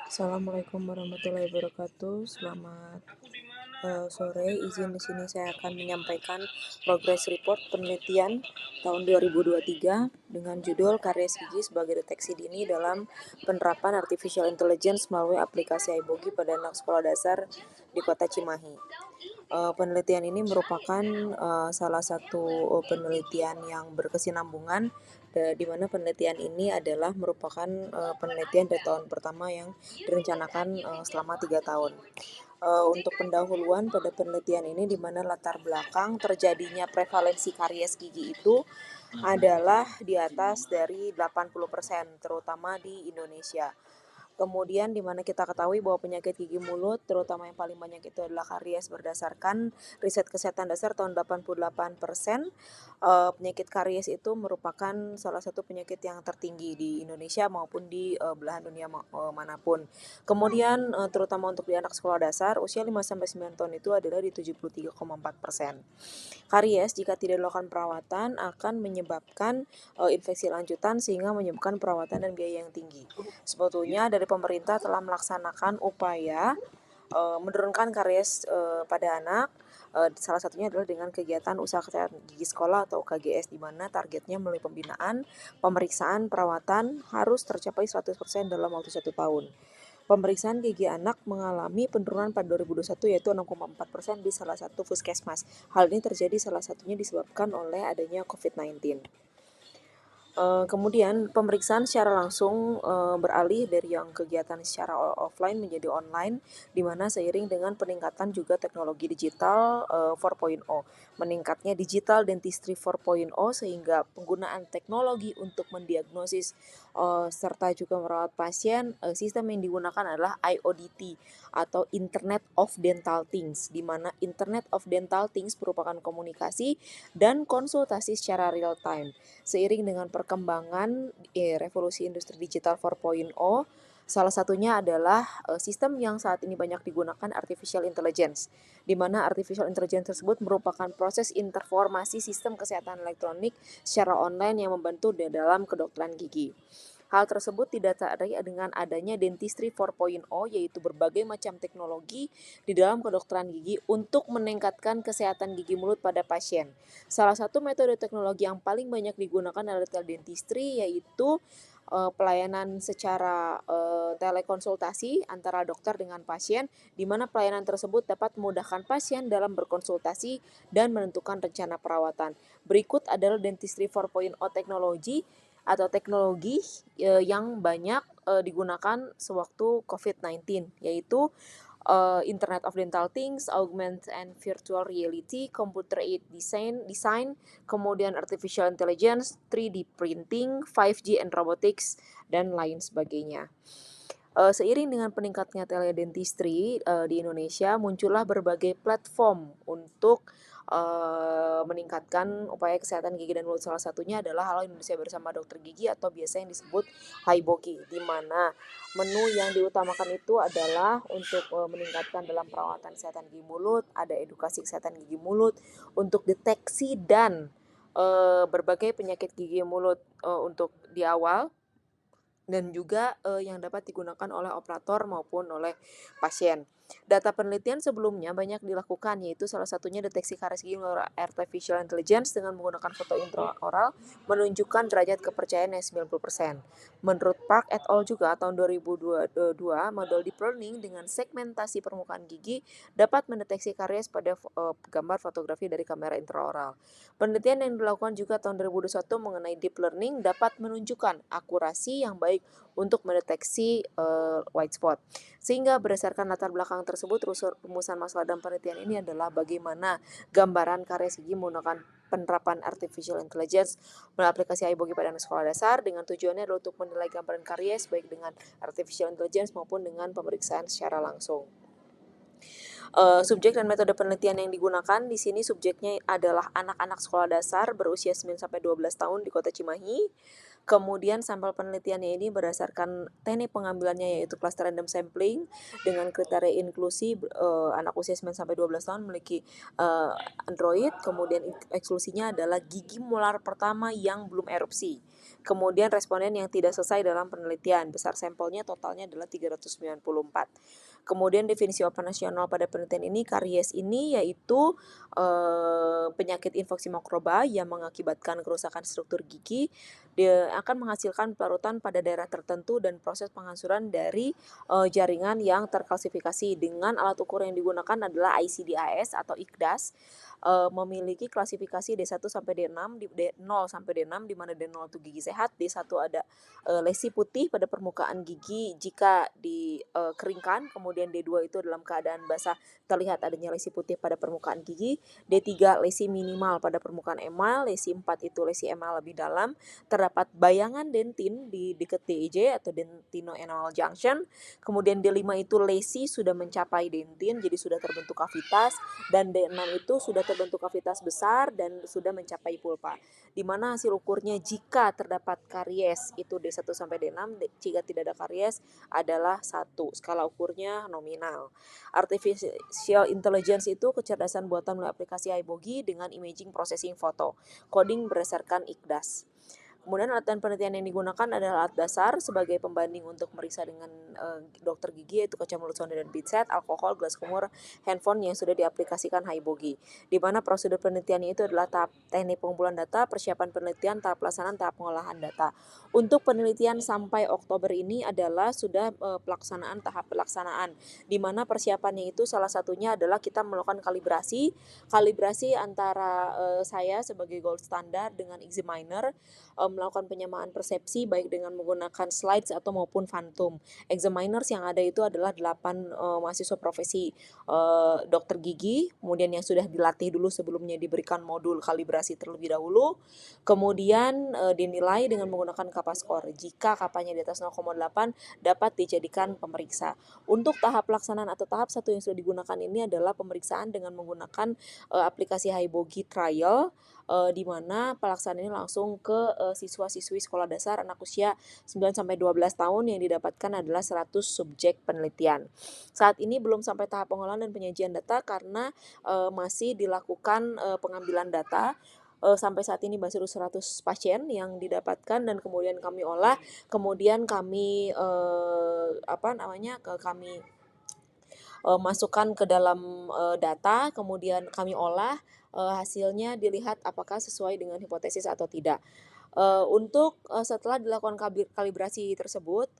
Assalamualaikum warahmatullahi wabarakatuh. Selamat sore. Izin di sini saya akan menyampaikan progress report penelitian tahun 2023 dengan judul karya SDGs sebagai deteksi dini dalam penerapan artificial intelligence melalui aplikasi iBogi pada anak sekolah dasar di Kota Cimahi. Penelitian ini merupakan salah satu penelitian yang berkesinambungan, di mana penelitian ini adalah merupakan penelitian dari tahun pertama yang direncanakan selama 3 tahun. Untuk pendahuluan pada penelitian ini, di mana latar belakang terjadinya prevalensi karies gigi itu adalah di atas dari 80%, terutama di Indonesia. Kemudian di mana kita ketahui bahwa penyakit gigi mulut, terutama yang paling banyak itu adalah karies, berdasarkan riset kesehatan dasar tahun 88%. Penyakit karies itu merupakan salah satu penyakit yang tertinggi di Indonesia maupun di belahan dunia manapun. Kemudian terutama untuk di anak sekolah dasar usia 5-9 tahun itu adalah di 73,4%. Karies jika tidak dilakukan perawatan akan menyebabkan infeksi lanjutan sehingga menyebabkan perawatan dan biaya yang tinggi. Sebetulnya dari pemerintah telah melaksanakan upaya menurunkan karies pada anak. Salah satunya adalah dengan kegiatan usaha kesehatan gigi sekolah atau UKGS, di mana targetnya melalui pembinaan, pemeriksaan, perawatan harus tercapai 100% dalam waktu 1 tahun. Pemeriksaan gigi anak mengalami penurunan pada 2021 yaitu 6,4% di salah satu puskesmas. Hal ini terjadi salah satunya disebabkan oleh adanya COVID-19. Kemudian pemeriksaan secara langsung beralih dari yang kegiatan secara offline menjadi online, di mana seiring dengan peningkatan juga teknologi digital 4.0, meningkatnya digital dentistry 4.0, sehingga penggunaan teknologi untuk mendiagnosis serta juga merawat pasien, sistem yang digunakan adalah IODT atau Internet of Dental Things, di mana Internet of Dental Things merupakan komunikasi dan konsultasi secara real time. Seiring dengan perkembangan revolusi industri digital 4.0, salah satunya adalah sistem yang saat ini banyak digunakan, artificial intelligence, di mana artificial intelligence tersebut merupakan proses informasi sistem kesehatan elektronik secara online yang membantu di dalam kedokteran gigi. Hal tersebut didasari dengan adanya dentistry 4.0, yaitu berbagai macam teknologi di dalam kedokteran gigi untuk meningkatkan kesehatan gigi mulut pada pasien. Salah satu metode teknologi yang paling banyak digunakan adalah teledentistry, yaitu pelayanan secara telekonsultasi antara dokter dengan pasien, di mana pelayanan tersebut dapat memudahkan pasien dalam berkonsultasi dan menentukan rencana perawatan. Berikut adalah dentistry 4.0 teknologi atau teknologi yang banyak digunakan sewaktu COVID-19, yaitu Internet of Dental Things, Augmented and Virtual Reality, Computer Aided Design, kemudian Artificial Intelligence, 3D Printing, 5G and Robotics, dan lain sebagainya. Seiring dengan peningkatnya teledentistry di Indonesia, muncullah berbagai platform untuk meningkatkan upaya kesehatan gigi dan mulut. Salah satunya adalah Halo Indonesia Bersama Dokter Gigi atau biasa yang disebut HiBogi, di mana menu yang diutamakan itu adalah untuk meningkatkan dalam perawatan kesehatan gigi mulut, ada edukasi kesehatan gigi mulut untuk deteksi dan berbagai penyakit gigi mulut untuk di awal, dan juga yang dapat digunakan oleh operator maupun oleh pasien. Data penelitian sebelumnya banyak dilakukan, yaitu salah satunya deteksi karies gigi melalui artificial intelligence dengan menggunakan foto intraoral menunjukkan derajat kepercayaan yang 90%. Menurut Park et al. Juga tahun 2022, model deep learning dengan segmentasi permukaan gigi dapat mendeteksi karies pada gambar fotografi dari kamera intraoral. Penelitian yang dilakukan juga tahun 2021 mengenai deep learning dapat menunjukkan akurasi yang baik untuk mendeteksi white spot. Sehingga berdasarkan latar belakang tersebut, rumusan masalah dalam penelitian ini adalah bagaimana gambaran karies gigi menggunakan penerapan artificial intelligence melalui aplikasi iBogi pada anak sekolah dasar, dengan tujuannya adalah untuk menilai gambaran karies baik dengan artificial intelligence maupun dengan pemeriksaan secara langsung. Subjek dan metode penelitian yang digunakan di sini, subjeknya adalah anak-anak sekolah dasar berusia 9-12 tahun di Kota Cimahi. Kemudian sampel penelitiannya ini berdasarkan teknik pengambilannya, yaitu cluster random sampling dengan kriteria inklusi anak usia 9-12 tahun memiliki Android. Kemudian eksklusinya adalah gigi molar pertama yang belum erupsi. Kemudian responden yang tidak selesai dalam penelitian, besar sampelnya totalnya adalah 394. Kemudian definisi operasional pada penelitian ini, karies ini yaitu penyakit infeksi mikroba yang mengakibatkan kerusakan struktur gigi. Dia akan menghasilkan pelarutan pada daerah tertentu dan proses penghancuran dari jaringan yang terklasifikasi. Dengan alat ukur yang digunakan adalah ICD-10 atau ICDAS, memiliki klasifikasi D1 sampai D6, D0 sampai D6, di mana D0 itu gigi sehat, D1 ada lesi putih pada permukaan gigi jika dikeringkan, kemudian D2 itu dalam keadaan basah terlihat adanya lesi putih pada permukaan gigi, D3 lesi minimal pada permukaan emal, lesi 4 itu lesi emal lebih dalam, terdapat bayangan dentin di dekat DEJ atau dentino-enamel junction, kemudian D5 itu lesi sudah mencapai dentin, jadi sudah terbentuk kavitas, dan D6 itu sudah terbentuk kavitas besar dan sudah mencapai pulpa. Di mana hasil ukurnya jika terdapat karies itu D1 sampai D6, jika tidak ada karies adalah 1. Skala ukurnya nominal. Artificial intelligence itu kecerdasan buatan melalui aplikasi iBogi dengan imaging processing foto. Coding berdasarkan ICDAS. Kemudian alat dan penelitian yang digunakan adalah alat dasar sebagai pembanding untuk meriksa dengan dokter gigi, yaitu kaca mulut sonde dan pinset, alkohol, gelas kumur, handphone yang sudah diaplikasikan iBogi. Di mana prosedur penelitiannya itu adalah tahap teknik pengumpulan data, persiapan penelitian, tahap pelaksanaan, tahap pengolahan data. Untuk penelitian sampai Oktober ini adalah sudah tahap pelaksanaan, di mana persiapannya itu salah satunya adalah kita melakukan kalibrasi antara saya sebagai gold standard dengan examiner, melakukan penyamaan persepsi baik dengan menggunakan slides atau maupun phantom. Examiners yang ada itu adalah 8 mahasiswa profesi dokter gigi, kemudian yang sudah dilatih dulu sebelumnya diberikan modul kalibrasi terlebih dahulu, kemudian dinilai dengan menggunakan kappa score. Jika kapanya di atas 0,8 dapat dijadikan pemeriksa. Untuk tahap pelaksanaan atau tahap 1 yang sudah digunakan ini adalah pemeriksaan dengan menggunakan aplikasi iBogi Trial, di mana pelaksanaan ini langsung ke siswa-siswi sekolah dasar anak usia 9 sampai 12 tahun yang didapatkan adalah 100 subjek penelitian. Saat ini belum sampai tahap pengolahan dan penyajian data karena masih dilakukan pengambilan data. Sampai saat ini baru 100 pasien yang didapatkan dan kemudian kami olah, kemudian kami masukkan ke dalam data, kemudian kami olah, hasilnya dilihat apakah sesuai dengan hipotesis atau tidak. Setelah dilakukan kalibrasi tersebut,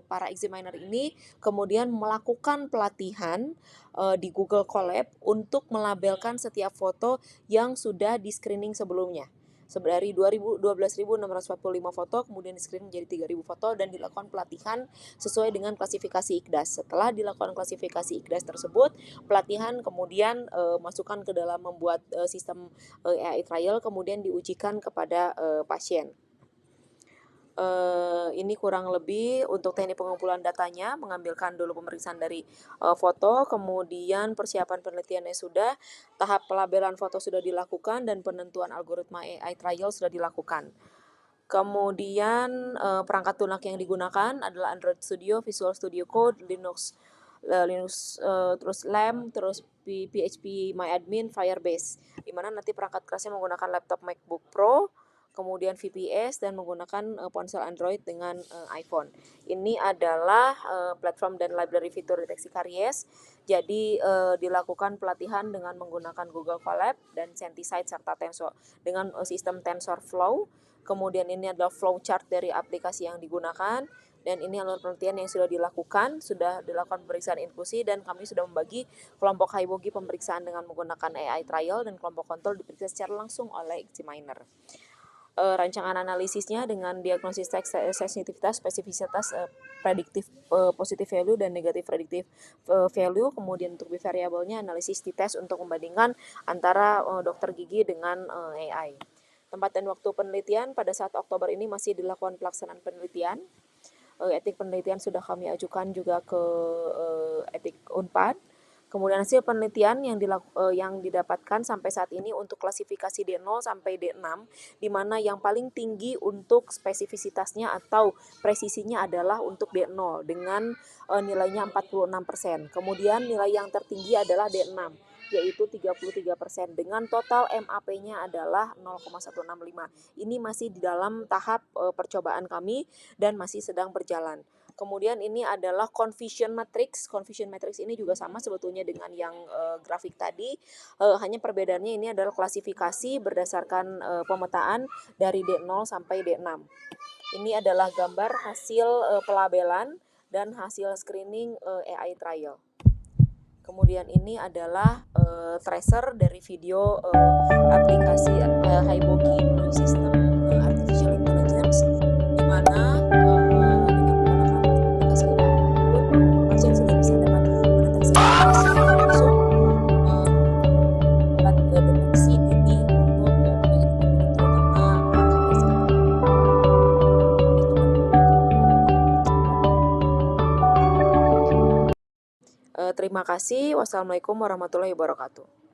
para examiner ini kemudian melakukan pelatihan di Google Colab untuk melabelkan setiap foto yang sudah di-screening sebelumnya. Dari 12.645 foto kemudian di-screen menjadi 3.000 foto dan dilakukan pelatihan sesuai dengan klasifikasi ICDAS. Setelah dilakukan klasifikasi ICDAS tersebut, pelatihan kemudian masukkan ke dalam membuat sistem AI trial, kemudian diujikan kepada pasien. Ini kurang lebih untuk teknik pengumpulan datanya, mengambilkan dulu pemeriksaan dari foto, kemudian persiapan penelitiannya sudah, tahap pelabelan foto sudah dilakukan, dan penentuan algoritma AI trial sudah dilakukan. Kemudian perangkat lunak yang digunakan adalah Android Studio, Visual Studio Code, Linux, terus LAMP, terus PHP MyAdmin, Firebase. Di mana nanti perangkat kerasnya menggunakan laptop MacBook Pro, kemudian VPS, dan menggunakan ponsel Android dengan iPhone. Ini adalah platform dan library fitur deteksi karies. Jadi dilakukan pelatihan dengan menggunakan Google Colab dan Sentisite serta Tensor dengan sistem TensorFlow. Kemudian ini adalah flowchart dari aplikasi yang digunakan, dan ini alur penelitian yang sudah dilakukan pemeriksaan inklusi, dan kami sudah membagi kelompok iBogi pemeriksaan dengan menggunakan AI trial, dan kelompok kontrol diperiksa secara langsung oleh examiner. Rancangan analisisnya dengan diagnosis teks sensitivitas, spesifisitas, prediktif positive value dan negatif prediktif value. Kemudian untuk variabelnya analisis t-test untuk membandingkan antara dokter gigi dengan AI. Tempat dan waktu penelitian pada saat Oktober ini masih dilakukan pelaksanaan penelitian. Etik penelitian sudah kami ajukan juga ke etik Unpad. Kemudian hasil penelitian yang didapatkan sampai saat ini untuk klasifikasi D0 sampai D6, di mana yang paling tinggi untuk spesifisitasnya atau presisinya adalah untuk D0 dengan nilainya 46%. Kemudian nilai yang tertinggi adalah D6 yaitu 33% dengan total MAP-nya adalah 0,165. Ini masih di dalam tahap percobaan kami dan masih sedang berjalan. Kemudian ini adalah confusion matrix. Confusion matrix ini juga sama sebetulnya dengan yang grafik tadi. Hanya perbedaannya ini adalah klasifikasi berdasarkan pemetaan dari D0 sampai D6. Ini adalah gambar hasil pelabelan dan hasil screening AI trial. Kemudian ini adalah tracer dari video aplikasi Hiboki melalui sistem artificial intelligence, di mana pasien sudah bisa dapat mendeteksi secara langsung dapat deteksi dini untuk penyakit imun terutama kanker. Terima kasih. Wassalamualaikum warahmatullahi wabarakatuh.